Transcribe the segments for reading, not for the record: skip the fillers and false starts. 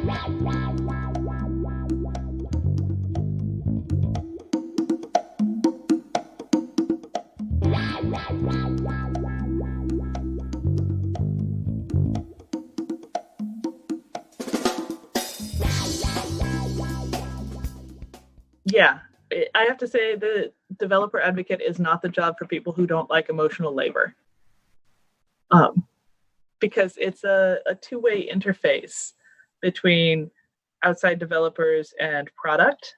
Yeah, I have to say the developer advocate is not the job for people who don't like emotional labor. Because it's a two-way interface between outside developers and product.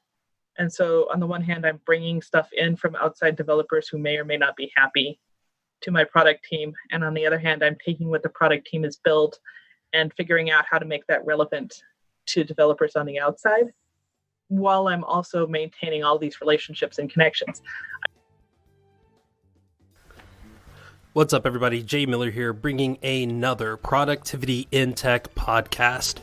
And so on the one hand, I'm bringing stuff in from outside developers who may or may not be happy to my product team. And on the other hand, I'm taking what the product team has built and figuring out how to make that relevant to developers on the outside, while I'm also maintaining all these relationships and connections. What's up, everybody? Jay Miller here, bringing another Productivity in Tech podcast.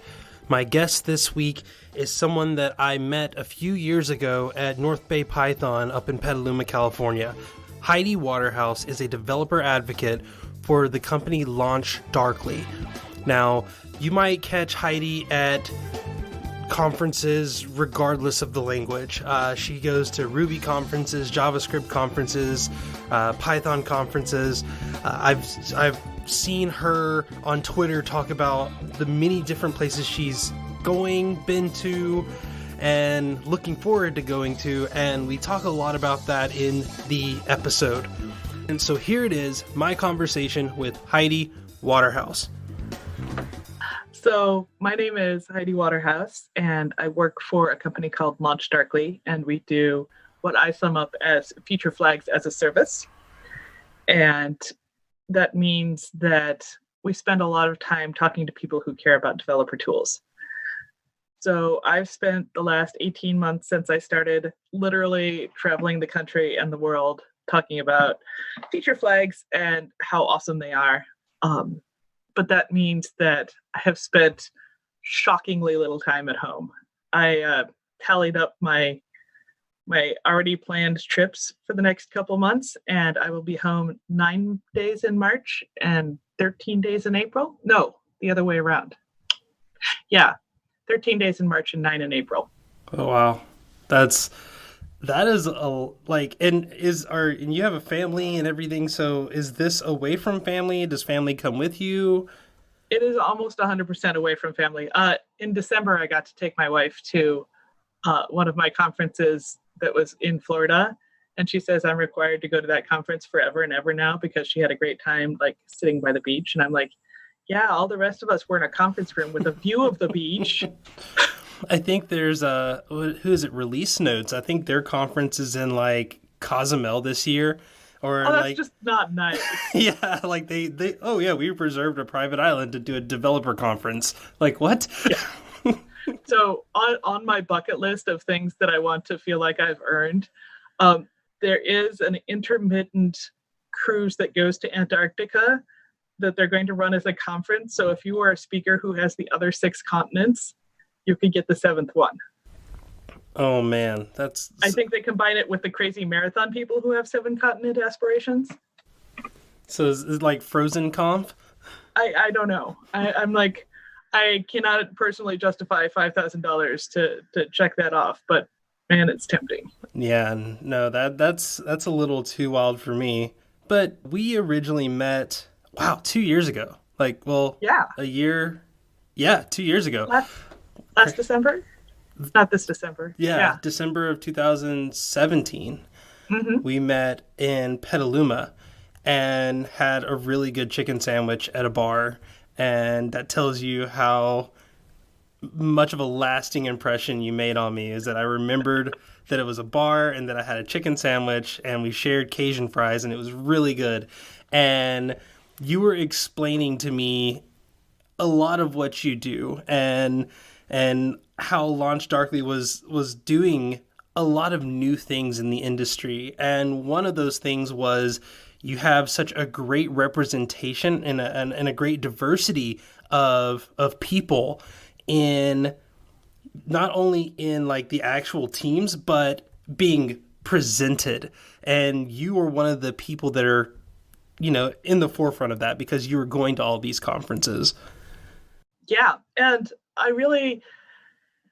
My guest this week is someone that I met a few years ago at North Bay Python up in Petaluma, California. Hedei Waterhouse is a developer advocate for the company Launch Darkly. Now, you might catch Heidi at conferences regardless of the language. She goes to Ruby conferences, JavaScript conferences, Python conferences. I've seen her on Twitter talk about the many different places she's been to, and looking forward to going to, and we talk a lot about that in the episode. And so here it is, my conversation with Hedei Waterhouse. So my name is Hedei Waterhouse, and I work for a company called Launch Darkly, and we do what I sum up as feature flags as a service. And that means that we spend a lot of time talking to people who care about developer tools. So I've spent the last 18 months since I started literally traveling the country and the world talking about feature flags and how awesome they are. But that means that I have spent shockingly little time at home. I tallied up my already planned trips for the next couple months, and I will be home 9 days in March and 13 days in April. No, the other way around. Yeah, 13 days in March and 9 in April. Oh wow, that is and you have a family and everything. So is this away from family? Does family come with you? It is almost 100% away from family. In December, I got to take my wife to one of my conferences that was in Florida. And she says I'm required to go to that conference forever and ever now because she had a great time like sitting by the beach. And I'm like, yeah, all the rest of us were in a conference room with a view of the beach. I think there's Release Notes. I think their conference is in like Cozumel this year. Or that's just not nice. Yeah, like they we reserved a private island to do a developer conference. Like what? Yeah. So on my bucket list of things that I want to feel like I've earned, there is an intermittent cruise that goes to Antarctica that they're going to run as a conference. So if you are a speaker who has the other 6 continents, you could get the 7th one. Oh man, I think they combine it with the crazy marathon people who have 7 continent aspirations. So is it like Frozen Conf? I don't know. I'm like, I cannot personally justify $5,000 to check that off, but man, it's tempting. Yeah, no, that's a little too wild for me. But we originally met 2 years ago. A year. Yeah, 2 years ago. Last December? Not this December. Yeah, December of 2017. Mm-hmm. We met in Petaluma and had a really good chicken sandwich at a bar. And that tells you how much of a lasting impression you made on me, is that I remembered that it was a bar and that I had a chicken sandwich and we shared Cajun fries and it was really good. And you were explaining to me a lot of what you do and how Launch Darkly was doing a lot of new things in the industry. And one of those things was you have such a great representation and a great diversity of people in not only in like the actual teams, but being presented. And you were one of the people that are, in the forefront of that because you were going to all these conferences. Yeah. And I really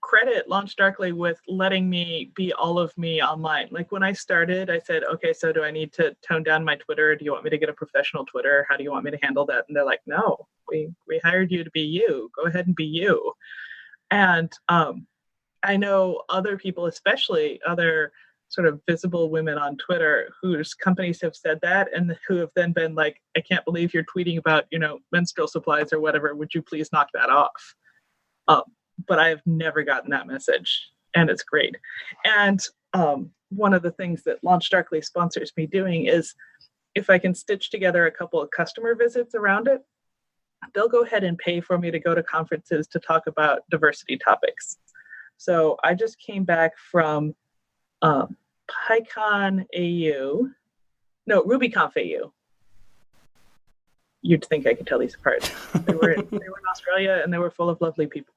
credit Launch Darkly with letting me be all of me online. Like when I started, I said, okay, so do I need to tone down my Twitter? Do you want me to get a professional Twitter? How do you want me to handle that? And they're like, no, we hired you to be you. Go ahead and be you. And I know other people, especially other sort of visible women on Twitter whose companies have said that and who have then been like, I can't believe you're tweeting about, menstrual supplies or whatever. Would you please knock that off? But I have never gotten that message, and it's great. And one of the things that Launch Darkly sponsors me doing is if I can stitch together a couple of customer visits around it, they'll go ahead and pay for me to go to conferences to talk about diversity topics. So I just came back from PyCon AU, no, RubyConf AU. You'd think I could tell these apart. They were in Australia, and they were full of lovely people.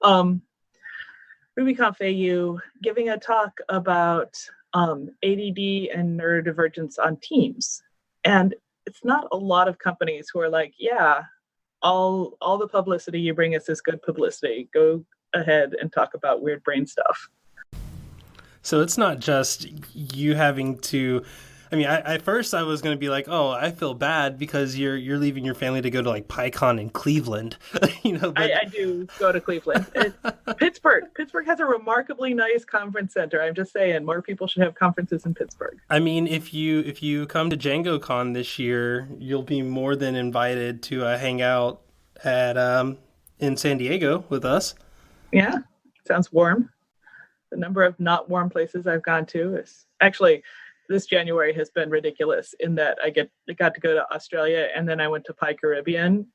RubyConf AU giving a talk about ADD and neurodivergence on teams. And it's not a lot of companies who are like, yeah, all the publicity you bring us is good publicity. Go ahead and talk about weird brain stuff. So it's not just you having to, I mean, at first I was going to be like, oh, I feel bad because you're leaving your family to go to like PyCon in Cleveland, But... I do go to Cleveland. Pittsburgh has a remarkably nice conference center. I'm just saying, more people should have conferences in Pittsburgh. I mean, if you come to DjangoCon this year, you'll be more than invited to hang out at in San Diego with us. Yeah, sounds warm. The number of not warm places I've gone to is actually, this January has been ridiculous in that I got to go to Australia, and then I went to Pi Caribbean,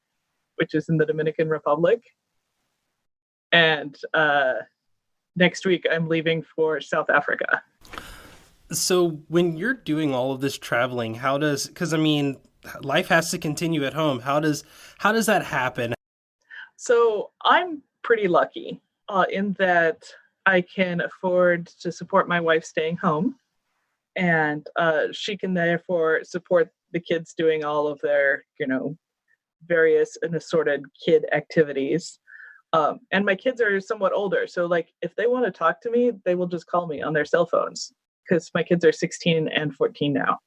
which is in the Dominican Republic. And next week I'm leaving for South Africa. So when you're doing all of this traveling, because I mean, life has to continue at home. How does that happen? So I'm pretty lucky in that I can afford to support my wife staying home. And she can therefore support the kids doing all of their, various and assorted kid activities. And my kids are somewhat older. So like, if they want to talk to me, they will just call me on their cell phones, because my kids are 16 and 14 now.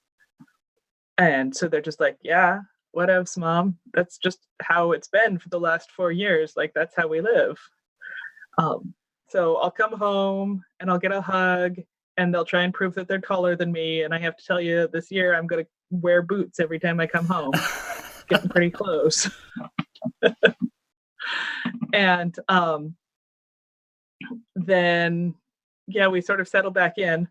And so they're just like, yeah, whatevs, mom. That's just how it's been for the last 4 years. Like, that's how we live. So I'll come home and I'll get a hug, and they'll try and prove that they're taller than me. And I have to tell you, this year I'm going to wear boots every time I come home. Getting pretty close. And then, yeah, we sort of settle back in.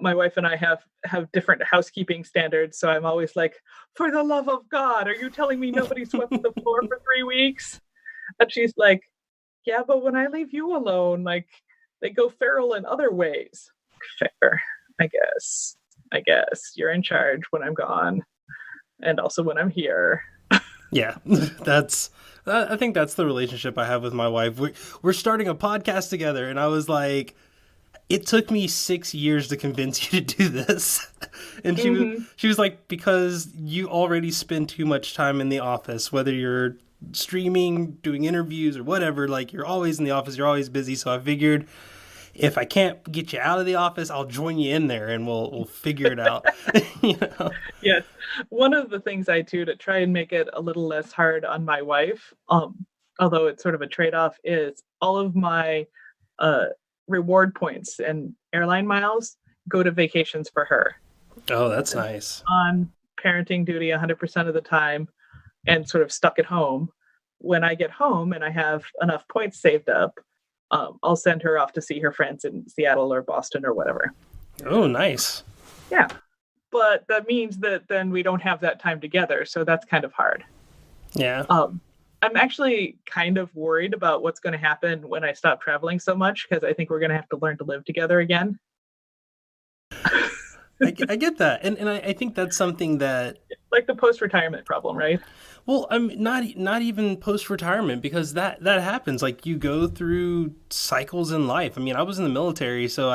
My wife and I have different housekeeping standards. So I'm always like, for the love of God, are you telling me nobody swept the floor for 3 weeks? And she's like, yeah, but when I leave you alone, like, they go feral in other ways. Fair, I guess you're in charge when I'm gone, and also when I'm here. Yeah, I think that's the relationship I have with my wife. We're starting a podcast together, and I was like, it took me 6 years to convince you to do this. And she was like, because you already spend too much time in the office, whether you're streaming, doing interviews, or whatever. Like, you're always in the office, you're always busy. So I figured, if I can't get you out of the office, I'll join you in there and we'll figure it out. Yes. One of the things I do to try and make it a little less hard on my wife, although it's sort of a trade-off, is all of my reward points and airline miles go to vacations for her. Oh, that's nice. On parenting duty 100% of the time and sort of stuck at home. When I get home and I have enough points saved up, I'll send her off to see her friends in Seattle or Boston or whatever. Oh, nice. Yeah. But that means that then we don't have that time together. So that's kind of hard. Yeah. I'm actually kind of worried about what's going to happen when I stop traveling so much, because I think we're going to have to learn to live together again. I get that. And I think that's something that... Like the post-retirement problem, right? Well, I'm not even post-retirement, because that happens. Like, you go through cycles in life. I mean, I was in the military, so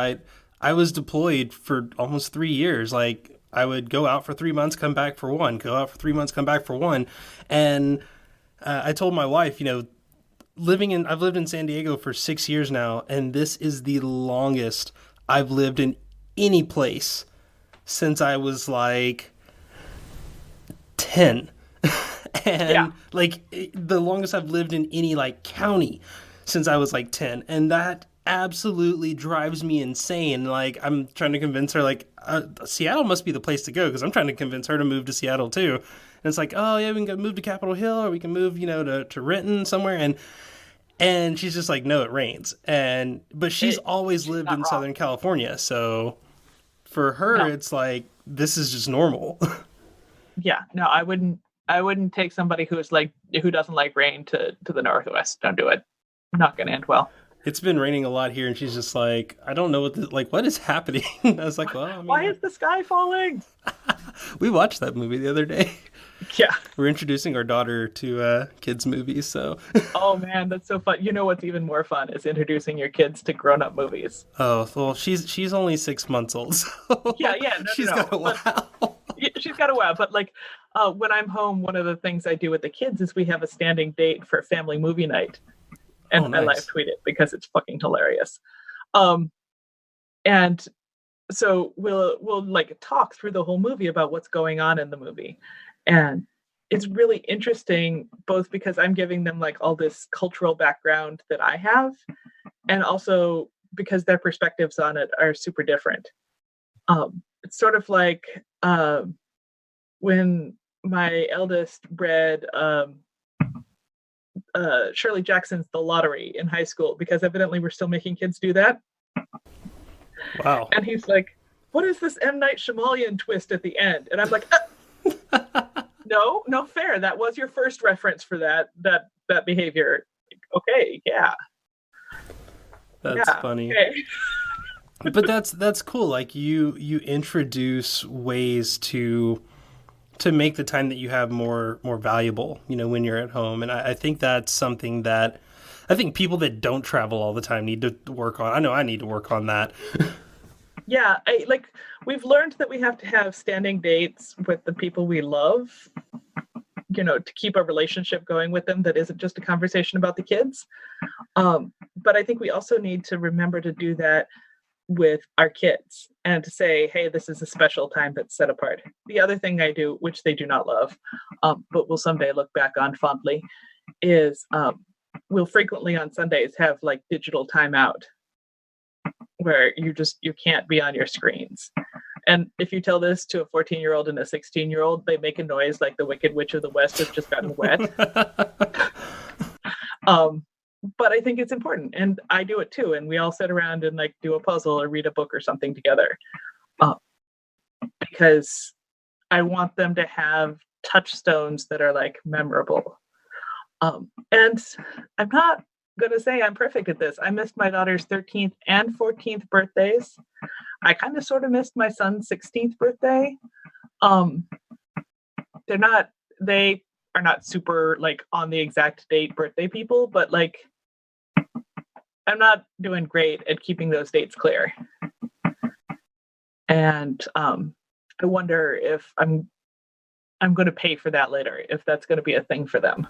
I was deployed for almost 3 years. Like, I would go out for 3 months, come back for one, go out for 3 months, come back for one. And I told my wife, I've lived in San Diego for 6 years now, and this is the longest I've lived in any place since I was like 10. Yeah. And like the longest I've lived in any like county since I was like 10. And that absolutely drives me insane. Like I'm trying to convince her like Seattle must be the place to go because I'm trying to convince her to move to Seattle too. And it's like, oh yeah, we can go move to Capitol Hill or we can move, to Renton somewhere. And she's just like, no, it rains. But she's always She's lived not in wrong. Southern California, so for her No. it's like this is just normal. Yeah. No, I wouldn't take somebody who doesn't like rain to the Northwest. Don't do it. Not gonna end well. It's been raining a lot here, and she's just like, I don't know what is happening. I was like, well, I Why mean, is the sky falling? we watched that movie the other day. Yeah. We're introducing our daughter to kids movies, so Oh man, that's so fun. You know what's even more fun is introducing your kids to grown-up movies. oh well, she's only 6 months old, so Yeah, yeah, no, she's no, got a no. But while. yeah, she's got a while. But like, when I'm home, one of the things I do with the kids is we have a standing date for family movie night, Oh, and I live nice. tweet it because it's fucking hilarious. Um, and so we'll like talk through the whole movie about what's going on in the movie, and it's really interesting both because I'm giving them like all this cultural background that I have, and also because their perspectives on it are super different. It's sort of like when my eldest read Shirley Jackson's The Lottery in high school because evidently we're still making kids do that. Wow. And he's like, "What is this M. Night Shyamalan twist at the end?" And I'm like, "No, no fair. That was your first reference for that behavior." Okay, yeah, That's yeah, funny. okay. But that's cool. Like you introduce ways to make the time that you have more valuable, when you're at home. And I think that's something that I think people that don't travel all the time need to work on. I know I need to work on that. Yeah, we've learned that we have to have standing dates with the people we love, to keep a relationship going with them that isn't just a conversation about the kids. But I think we also need to remember to do that with our kids and to say, hey, this is a special time that's set apart. The other thing I do, which they do not love, but will someday look back on fondly, is we'll frequently on Sundays have like digital timeout where you can't be on your screens. And if you tell this to a 14-year-old and a 16-year-old, they make a noise like the Wicked Witch of the West has just gotten wet. But I think it's important, and I do it too. And we all sit around and like do a puzzle or read a book or something together, because I want them to have touchstones that are like memorable. And I'm not gonna say I'm perfect at this. I missed my daughter's 13th and 14th birthdays. I kind of sort of missed my son's 16th birthday. Um, they are not super like on the exact date birthday people, but like I'm not doing great at keeping those dates clear. And I wonder if I'm going to pay for that later, if that's going to be a thing for them.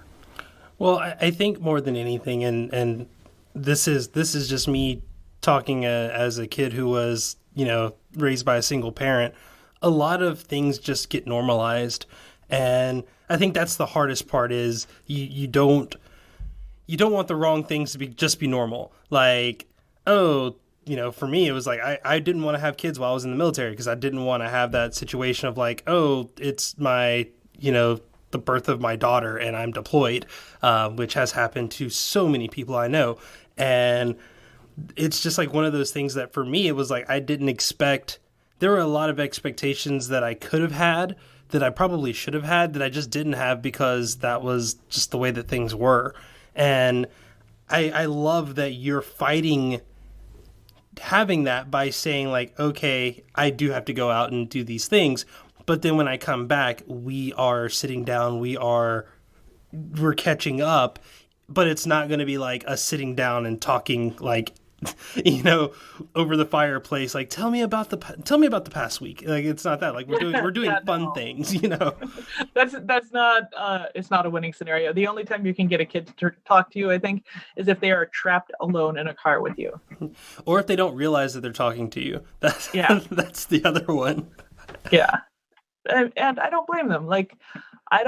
Well, I think more than anything, and this is just me talking as a kid who was raised by a single parent. A lot of things just get normalized, and I think that's the hardest part. Is you don't want the wrong things to be normal. Like, oh, for me, it was like I didn't want to have kids while I was in the military because I didn't want to have that situation of like, oh, it's my the birth of my daughter and I'm deployed, which has happened to so many people I know. And it's just like one of those things that for me, it was like I didn't expect. There were a lot of expectations that I could have had that I probably should have had that I just didn't have because that was just the way that things were. And I love that you're fighting having that by saying like, okay, I do have to go out and do these things. But then when I come back, we are sitting down, we're catching up, but it's not going to be like us sitting down and talking like you know, over the fireplace, like tell me about the past week. Like it's not that. Like we're doing Yeah, fun no. things, you know. That's not it's not a winning scenario. The only time you can get a kid to talk to you, I think, is if they are trapped alone in a car with you. Or if they don't realize that they're talking to you. That's Yeah, that's the other one. yeah. And I don't blame them. Like, I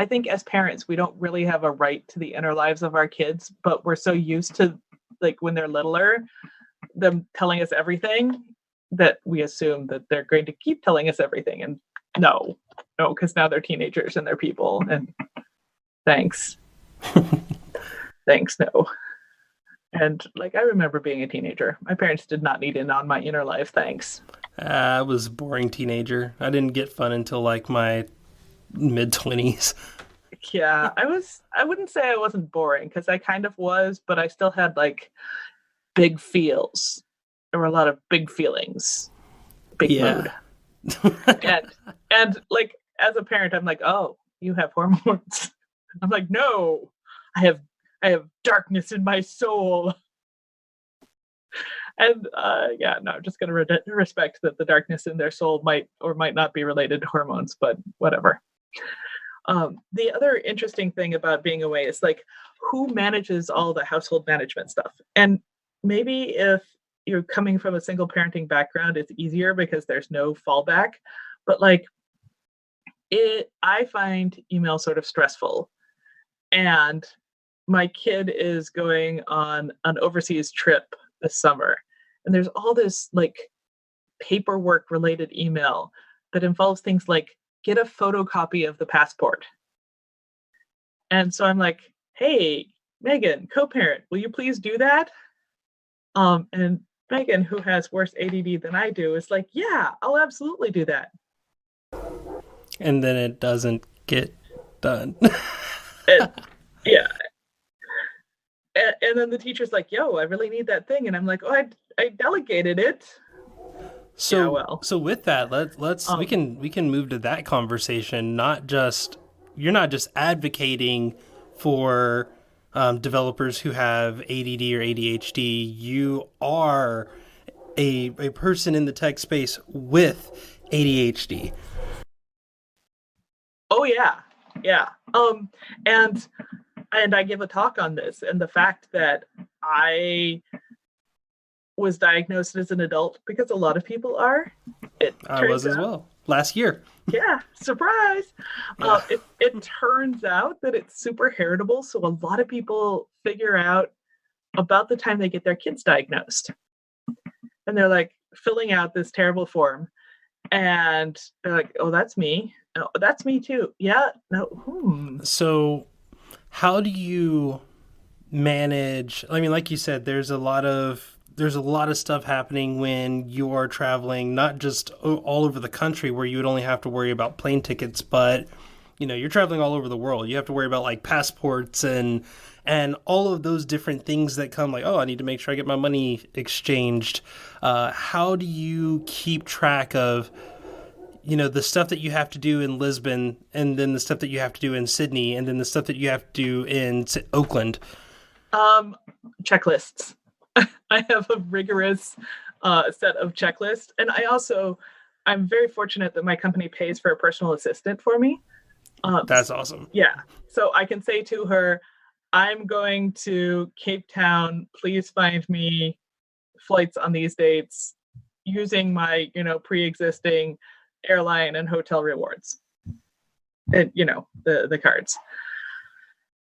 think as parents, we don't really have a right to the inner lives of our kids, but we're so used to, like, when they're littler, them telling us everything that we assume that they're going to keep telling us everything. And no, no, because now they're teenagers and they're people. And thanks. Thanks, no. And like, I remember being a teenager. My parents did not need in on my inner life. Thanks. I was a boring teenager. I didn't get fun until like my mid 20s. Yeah, I wouldn't say I wasn't boring because I kind of was, but I still had like big feels. There were a lot of big feelings, big Yeah. mood. And like as a parent, I'm like, oh, you have hormones. I'm like, no, I have I have darkness in my soul. And yeah, no, I'm just gonna respect that the darkness in their soul might or might not be related to hormones, but whatever. The other interesting thing about being away is like who manages all the household management stuff. And maybe if you're coming from a single parenting background, it's easier because there's no fallback. But like I find email sort of stressful. And my kid is going on an overseas trip this summer. And there's all this like paperwork related email that involves things like get a photocopy of the passport. And so I'm like, hey, Megan, co-parent, will you please do that? And Megan, who has worse ADD than I do, is like, yeah, I'll absolutely do that. And then it doesn't get done. And, yeah. And then the teacher's like, yo, I really need that thing. And I'm like, oh, I delegated it. So Yeah, well. so with that, let's we can move to that conversation. Not just you're not just advocating for developers who have ADD or ADHD. You are a person in the tech space with ADHD. Oh yeah. Yeah. And I give a talk on this and the fact that I was diagnosed as an adult because a lot of people are. It I was turns as out, well last year. yeah, surprise. Yeah. It turns out that it's super heritable, so a lot of people figure out about the time they get their kids diagnosed, and they're like filling out this terrible form, and they're like, "Oh, that's me. Oh, that's me too. Yeah, no, So how do you manage? I mean, like you said, there's a lot of stuff happening when you're traveling, not just all over the country where you would only have to worry about plane tickets, but you're traveling all over the world. You have to worry about like passports and all of those different things that come like, oh, I need to make sure I get my money exchanged. How do you keep track of the stuff that you have to do in Lisbon, and then the stuff that you have to do in Sydney, and then the stuff that you have to do in Oakland? checklists. I have a rigorous set of checklists, and I'm very fortunate that my company pays for a personal assistant for me. That's awesome. Yeah, so I can say to her, "I'm going to Cape Town. Please find me flights on these dates using my pre-existing airline and hotel rewards, and the cards."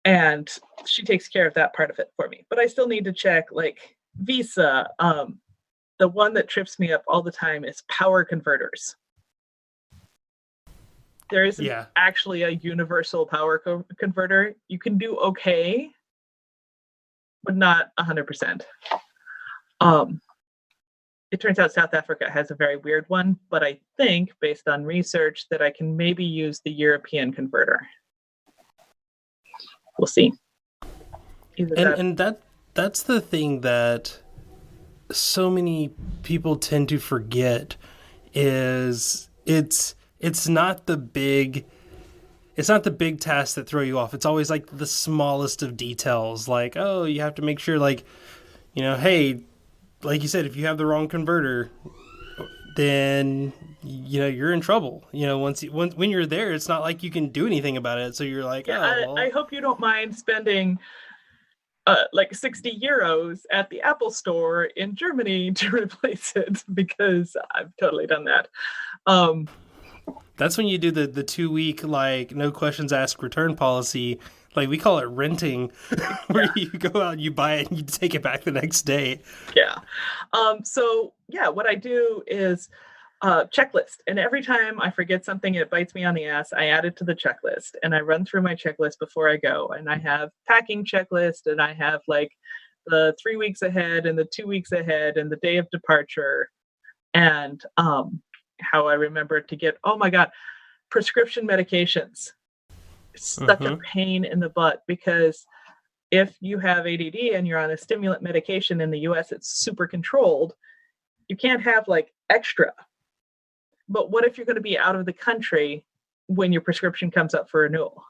And she takes care of that part of it for me. But I still need to check like Visa. The one that trips me up all the time is power converters. There isn't Yeah. actually a universal power converter. You can do okay, but not 100%. It turns out South Africa has a very weird one, but I think based on research that I can maybe use the European converter. We'll see. And that's the thing that so many people tend to forget is it's not the big tasks that throw you off. It's always like the smallest of details, like, oh, you have to make sure like Hey, like you said, if you have the wrong converter, then you're in trouble. When you're there, it's not like you can do anything about it. So you're like, Yeah, oh I well. hope you don't mind spending like 60 euros at the Apple store in Germany to replace it because I've totally done that. Um, That's when you do the 2 week like no questions asked return policy. Like we call it renting, where yeah, you go out, you buy it, and you take it back the next day. yeah. So yeah, what I do is checklist. And every time I forget something, it bites me on the ass. I add it to the checklist and I run through my checklist before I go. And I have packing checklist and I have like the 3 weeks ahead and the 2 weeks ahead and the day of departure. And how I remember to get, oh my God, prescription medications. It's such a Mm-hmm. pain in the butt because if you have ADD and you're on a stimulant medication in the US, it's super controlled. You can't have like extra. But what if you're going to be out of the country when your prescription comes up for renewal?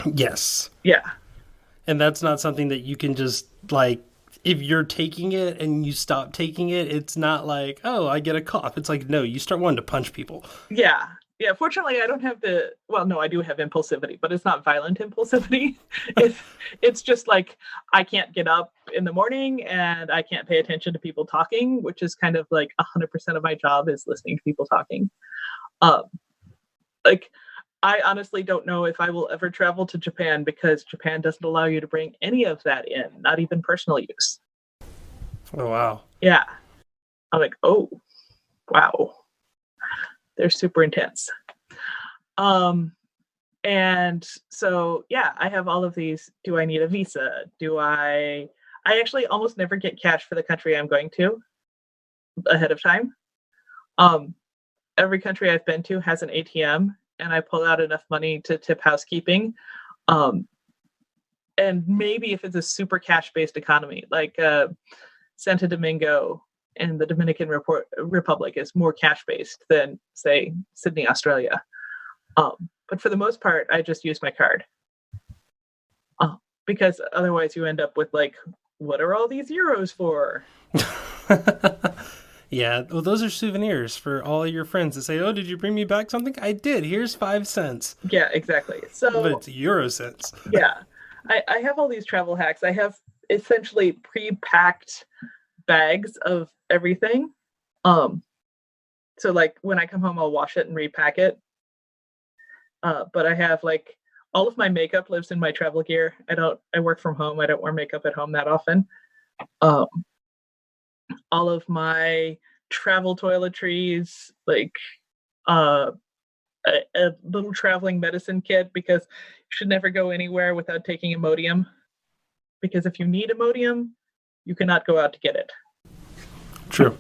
Yes, Yeah. and that's not something that you can just like. If you're taking it and you stop taking it, it's not like, oh, I get a cough. It's like, no, you start wanting to punch people. Yeah. Yeah. Fortunately, I don't have well, no, I do have impulsivity, but it's not violent impulsivity. it's, it's just like I can't get up in the morning and I can't pay attention to people talking, which is kind of like 100% of my job is listening to people talking. Um, like, I honestly don't know if I will ever travel to Japan because Japan doesn't allow you to bring any of that in, not even personal use. Oh wow. Yeah. I'm like, oh, wow. They're super intense. Um, and so, yeah, I have all of these. Do I need a visa? I actually almost never get cash for the country I'm going to ahead of time. Um, every country I've been to has an ATM, and I pull out enough money to tip housekeeping. Um, and maybe if it's a super cash based economy, like Santo Domingo and the Dominican Republic is more cash based than, say, Sydney, Australia. But for the most part, I just use my card because otherwise you end up with like, what are all these euros for? Yeah, well, those are souvenirs for all your friends that say, "Oh, did you bring me back something?" I did. Here's 5 cents, Yeah, exactly. but So it's euro cents. yeah, I have all these travel hacks. I have essentially pre-packed bags of everything. Um, so like when I come home, I'll wash it and repack it. But I have like all of my makeup lives in my travel gear. I work from home. I don't wear makeup at home that often. Um, all of my travel toiletries, like uh, a little traveling medicine kit, because you should never go anywhere without taking Imodium. Because if you need Imodium, you cannot go out to get it. True.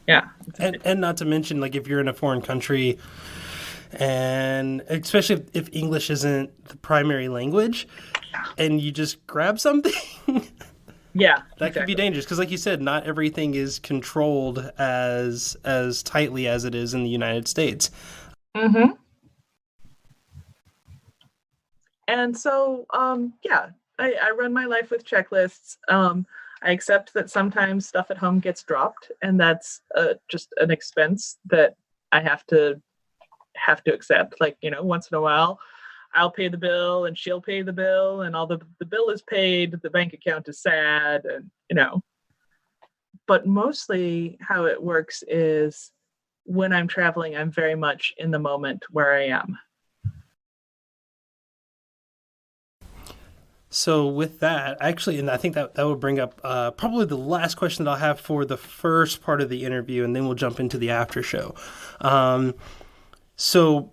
Yeah. And not to mention, like, if you're in a foreign country, and especially if English isn't the primary language, and you just grab something, Yeah. that could be dangerous. Because, like you said, not everything is controlled as tightly as it is in the United States. Mm-hmm. And so, yeah, I run my life with checklists. I accept that sometimes stuff at home gets dropped, and that's just an expense that I have to accept. Like, once in a while, I'll pay the bill, and she'll pay the bill, and all the bill is paid. The bank account is sad, and But mostly, how it works is when I'm traveling, I'm very much in the moment where I am. So with that, actually, and I think that would bring up probably the last question that I'll have for the first part of the interview, and then we'll jump into the after show. So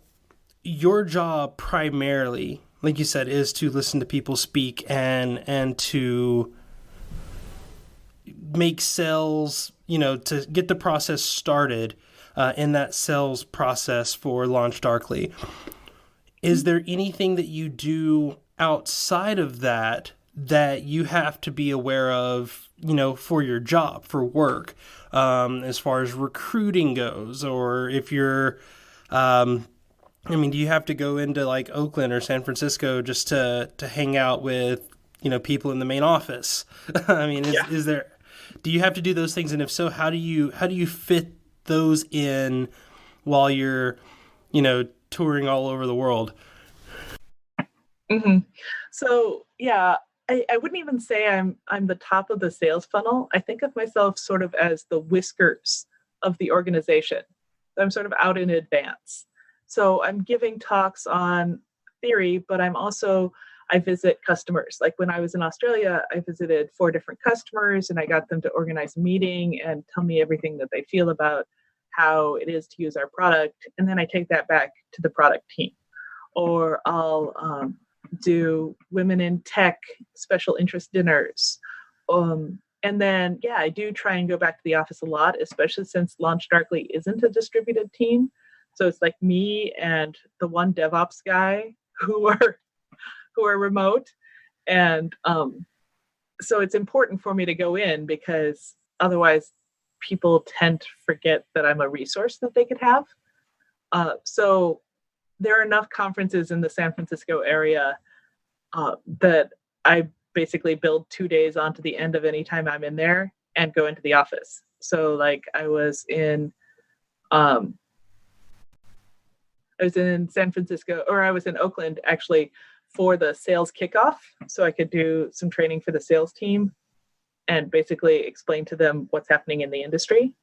your job primarily, like you said, is to listen to people speak and to make sales, to get the process started in that sales process for Launch Darkly. Is there anything that you do outside of that you have to be aware of, for your job, for work, as far as recruiting goes? Or if you're, do you have to go into like Oakland or San Francisco just to hang out with, people in the main office. I mean, Yeah. is there, do you have to do those things? And if so, how do you fit those in while you're, touring all over the world? hmm So yeah, I wouldn't even say I'm the top of the sales funnel. I think of myself sort of as the whiskers of the organization. I'm sort of out in advance. So I'm giving talks on theory, but I visit customers. Like when I was in Australia, I visited 4 different customers and I got them to organize a meeting and tell me everything that they feel about how it is to use our product. And then I take that back to the product team. Or I'll do women in tech special interest dinners. And then, yeah, I do try and go back to the office a lot, especially since Launch Darkly isn't a distributed team. So it's like me and the one DevOps guy who are remote, and so it's important for me to go in because otherwise people tend to forget that I'm a resource that they could have. So there are enough conferences in the San Francisco area that I basically build 2 days onto the end of any time I'm in there and go into the office. So like um, I was in San Francisco, or I was in Oakland actually for the sales kickoff. So I could do some training for the sales team and basically explain to them what's happening in the industry.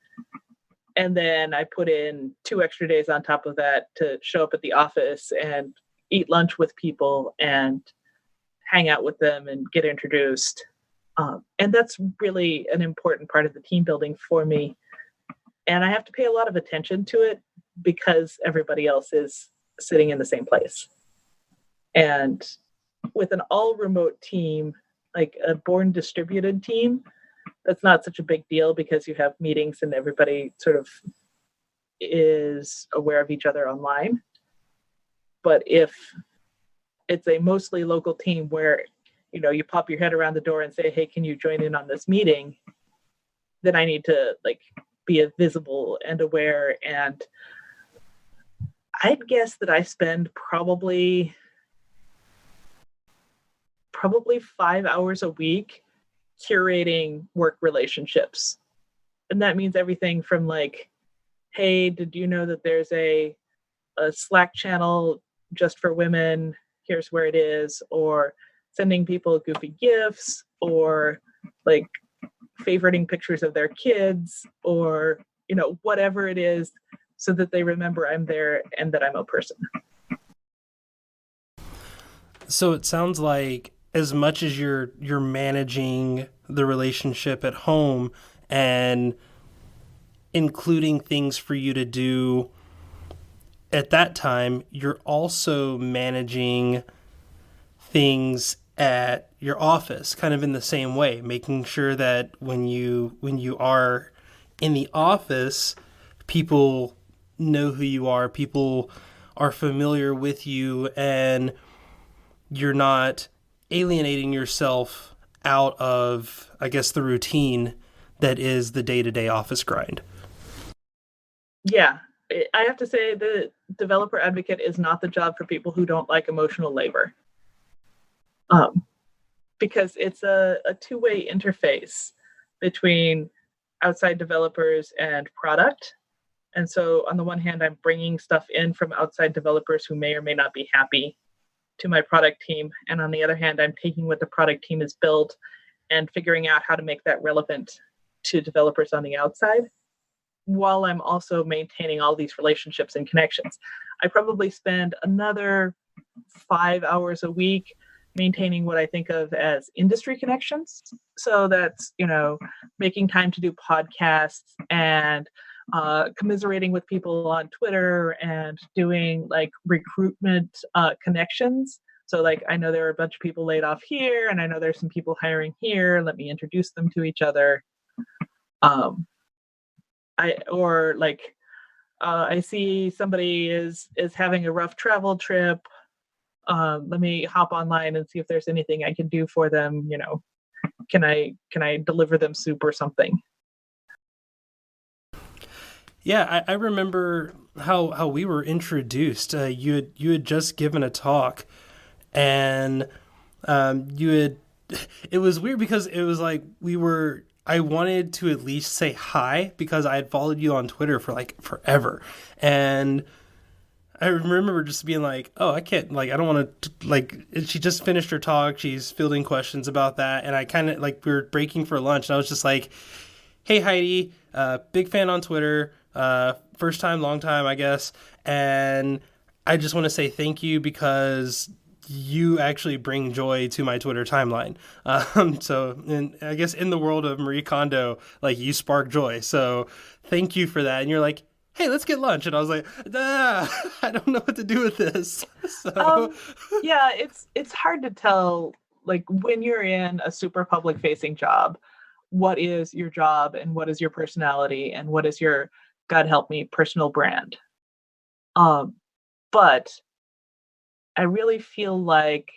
And then I put in 2 extra days on top of that to show up at the office and eat lunch with people and hang out with them and get introduced. And that's really an important part of the team building for me. And I have to pay a lot of attention to it because everybody else is sitting in the same place. And with an all remote team, like a born distributed team, that's not such a big deal because you have meetings and everybody sort of is aware of each other online. But if it's a mostly local team where, you pop your head around the door and say, hey, can you join in on this meeting? Then I need to like be visible and aware. And I'd guess that I spend probably 5 hours a week curating work relationships. And that means everything from like, hey, did you know that there's a Slack channel just for women? Here's where it is. Or sending people goofy gifts, or like favoriting pictures of their kids, or, whatever it is, so that they remember I'm there and that I'm a person. So it sounds like as much as you're managing the relationship at home and including things for you to do at that time, you're also managing things at your office kind of in the same way, making sure that when you are in the office, people know who you are, people are familiar with you, and you're not alienating yourself out of, I guess, the routine that is the day-to-day office grind. Yeah, I have to say the developer advocate is not the job for people who don't like emotional labor. Because it's a two-way interface between outside developers and product. And so on the one hand, I'm bringing stuff in from outside developers who may or may not be happy to my product team. And on the other hand, I'm taking what the product team has built and figuring out how to make that relevant to developers on the outside, while I'm also maintaining all these relationships and connections. I probably spend another 5 hours a week maintaining what I think of as industry connections. So that's, making time to do podcasts and commiserating with people on Twitter and doing like recruitment connections. So like, I know there are a bunch of people laid off here and I know there's some people hiring here. Let me introduce them to each other. I see somebody is having a rough travel trip. Let me hop online and see if there's anything I can do for them. Can I deliver them soup or something? Yeah, I remember how we were introduced. You had just given a talk, and you had it was weird because it was like I wanted to at least say hi because I had followed you on Twitter for like forever. And I remember just being like, oh, I can't, like, I don't want to, like, she just finished her talk. She's fielding questions about that. And I kind of, like, we were breaking for lunch. And I was just like, hey, Heidi, big fan on Twitter. First time, long time, I guess. And I just want to say thank you because you actually bring joy to my Twitter timeline. So, and I guess in the world of Marie Kondo, like, you spark joy. So thank you for that. And you're like, hey, let's get lunch. And I was like, I don't know what to do with this. So yeah, it's hard to tell, like, when you're in a super public facing job, what is your job and what is your personality and what is your, God help me, personal brand. But I really feel like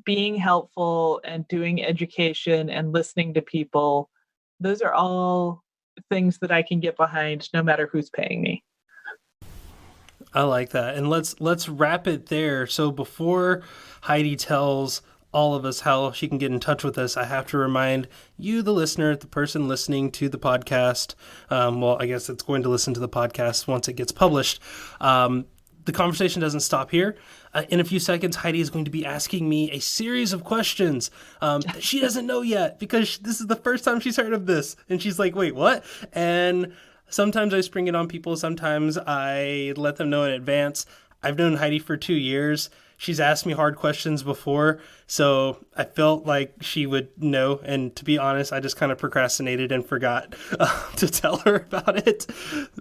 being helpful and doing education and listening to people, those are all things that I can get behind no matter who's paying me. I like that. And let's wrap it there. So before Heidi tells all of us how she can get in touch with us, I have to remind you, the listener, the person listening to the podcast, well, I guess it's going to listen to the podcast once it gets published. The conversation doesn't stop here. In a few seconds, Heidi is going to be asking me a series of questions that she doesn't know yet because this is the first time she's heard of this. And she's like, wait, what? And sometimes I spring it on people. Sometimes I let them know in advance. I've known Heidi for 2 years. She's asked me hard questions before, so I felt like she would know. And to be honest, I just kind of procrastinated and forgot to tell her about it.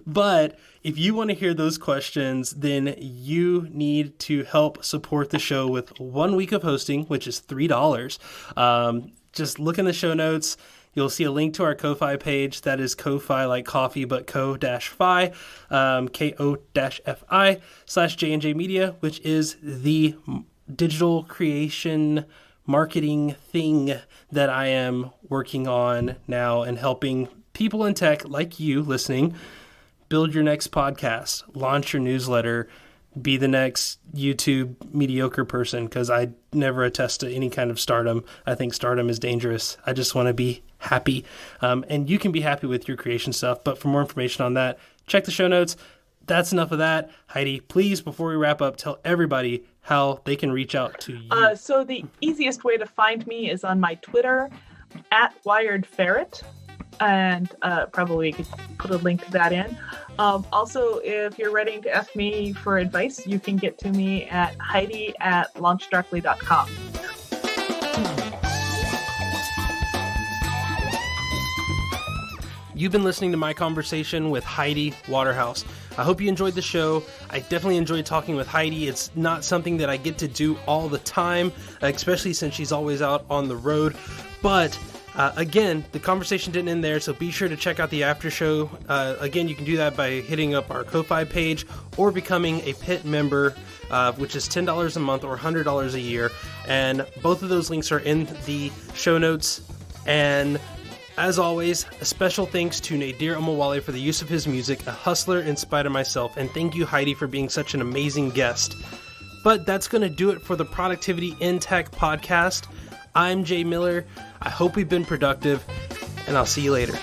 But if you want to hear those questions, then you need to help support the show with 1 week of hosting, which is $3. Just look in the show notes. You'll see a link to our Ko-Fi page. That is Ko-Fi, like coffee, but ko-fi, ko-fi/J&J Media, which is the digital creation marketing thing that I am working on now and helping people in tech like you listening build your next podcast, launch your newsletter, be the next YouTube mediocre person, because I never attest to any kind of stardom. I think stardom is dangerous. I just want to be happy. And you can be happy with your creation stuff. But for more information on that, check the show notes. That's enough of that. Heidi, please, before we wrap up, tell everybody how they can reach out to you. So the easiest way to find me is on my Twitter, @WiredFerret. And probably could put a link to that in. Also, if you're ready to ask me for advice, you can get to me at Heidi@launchdarkly.com. You've been listening to my conversation with Hedei Waterhouse. I hope you enjoyed the show. I definitely enjoyed talking with Heidi. It's not something that I get to do all the time, especially since she's always out on the road. But again, the conversation didn't end there, so be sure to check out the after show. Again, you can do that by hitting up our Ko-Fi page or becoming a PIT member, which is $10 a month or $100 a year. And both of those links are in the show notes. And as always, a special thanks to Nadir Omawale for the use of his music, a hustler in spite of myself. And thank you, Heidi, for being such an amazing guest. But that's going to do it for the Productivity in Tech podcast. I'm Jay Miller. I hope we've been productive, and I'll see you later.